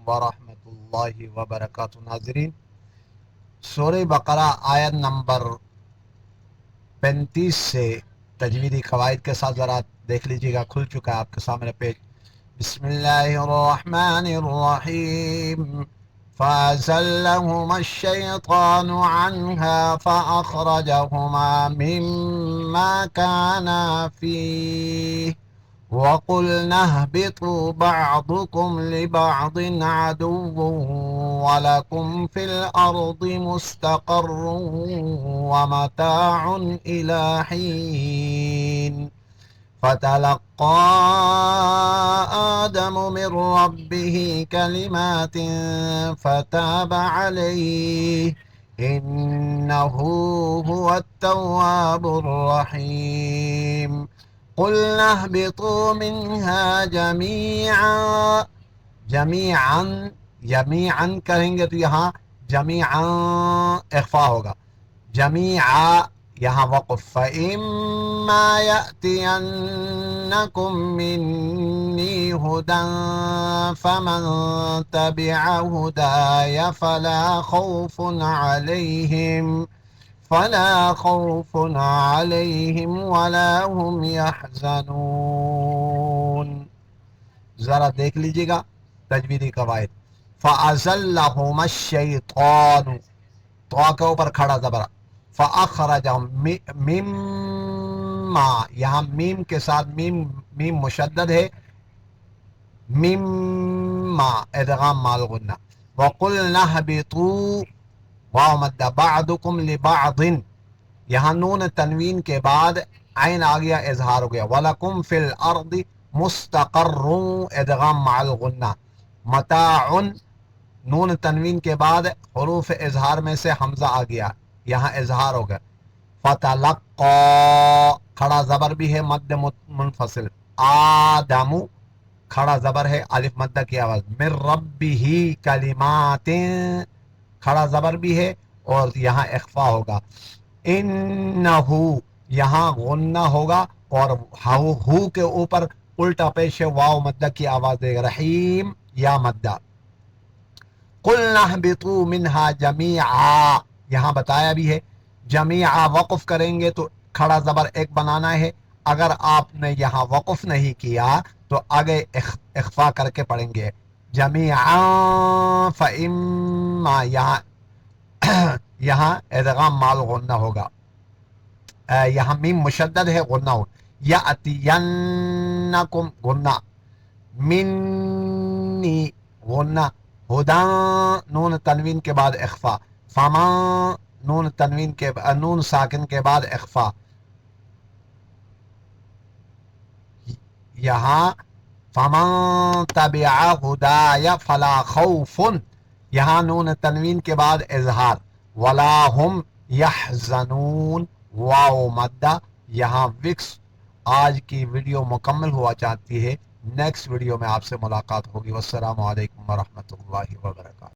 ورحمۃ اللہ وبرکاتہ۔ ناظرین، سورہ بقرہ آیت نمبر 35 سے تجویدی قواعد کے ساتھ ذرا دیکھ لیجیے گا، کھل چکا ہے آپ کے سامنے پیج۔ بسم اللہ الرحمن الرحیم۔ فَأَزَلَّهُمَا الشَّيْطَانُ عَنْهَا فَأَخْرَجَهُمَا مِمَّا كَانَا فِيهِ وَقُلْنَا اهْبِطُوا بَعْضُكُمْ لِبَعْضٍ عَدُوٌّ وَلَكُمْ فِي الْأَرْضِ مُسْتَقَرٌّ وَمَتَاعٌ إِلَىٰ حِينٍ۔ فَتَلَقَّىٰ آدَمُ مِن رَّبِّهِ كَلِمَاتٍ فَتَابَ عَلَيْهِ إِنَّهُ هُوَ التَّوَّابُ الرَّحِيمُ۔ قُلْنَا اهْبِطُوا مِنْهَا جَمِيعًا۔ جمیعاً کہیں گے تو یہاں جمیعاً اخفا ہوگا، جمیعا یہاں وقف۔ فَإِمَّا يَأْتِيَنَّكُم مِّنِّي هُدًى فَمَن تَبِعَ هُدَايَ فلا خوف عليهم ولا هم يحزنون۔ ذرا دیکھ لیجیے گا تجویدی قواعد۔ فَأَزَلَّهُمَا الشَّيْطَانُ، تو کے اوپر کھڑا زبر، فَأَخْرَجَهُمْ مما، یہاں میم کے ساتھ میم مشدد ہے، مما ادغام مال غنہ۔ وَقُلْنَا اهْبِطُوا واو مدہ بعضکم لبعض، یہاں نون تنوین کے بعد عین آ گیا، اظہار ہو گیا۔ وَلَكُمْ فِي الْأَرْضِ مُسْتَقَرٌّ ادغام مع الغنہ۔ متاع نون تنوین کے بعد حروف اظہار میں سے حمزہ آ گیا، یہاں اظہار ہو گیا۔ فتلقا کھڑا زبر بھی ہے مد منفصل، آدم کھڑا زبر ہے الف مدہ کی آواز، من ربہ کلمات کھڑا زبر بھی ہے اور یہاں اخفا ہوگا۔ انہو یہاں غنہ ہوگا اور ہو کے اوپر الٹا پیش واو مدہ کی آواز دے گا، رحیم یا مدہ۔ قُلْنَا اهْبِطُوا مِنْهَا جَمِيعًا، یہاں بتایا بھی ہے جمیعا وقف کریں گے تو کھڑا زبر ایک بنانا ہے، اگر آپ نے یہاں وقف نہیں کیا تو آگے اخفا کر کے پڑھیں گے جمیعا۔ فَإِمَّا یہاں ادغام مال غنہ ہوگا، یہاں میم مشدد ہے غنہ ہو، یأتینکم غنہ، منی غنہ، ہدیٰ نون تنوین کے بعد اخفا، فما نون ساکن کے بعد اخفا، یہاں فمن تبع ہدای فلا خوف، یہاں نون تنوین کے بعد اظہار، ولا هم یحزنون واو مدہ، یہاں وکس۔ آج کی ویڈیو مکمل ہوا چاہتی ہے، نیکسٹ ویڈیو میں آپ سے ملاقات ہوگی۔ والسلام علیکم ورحمۃ اللہ وبرکاتہ۔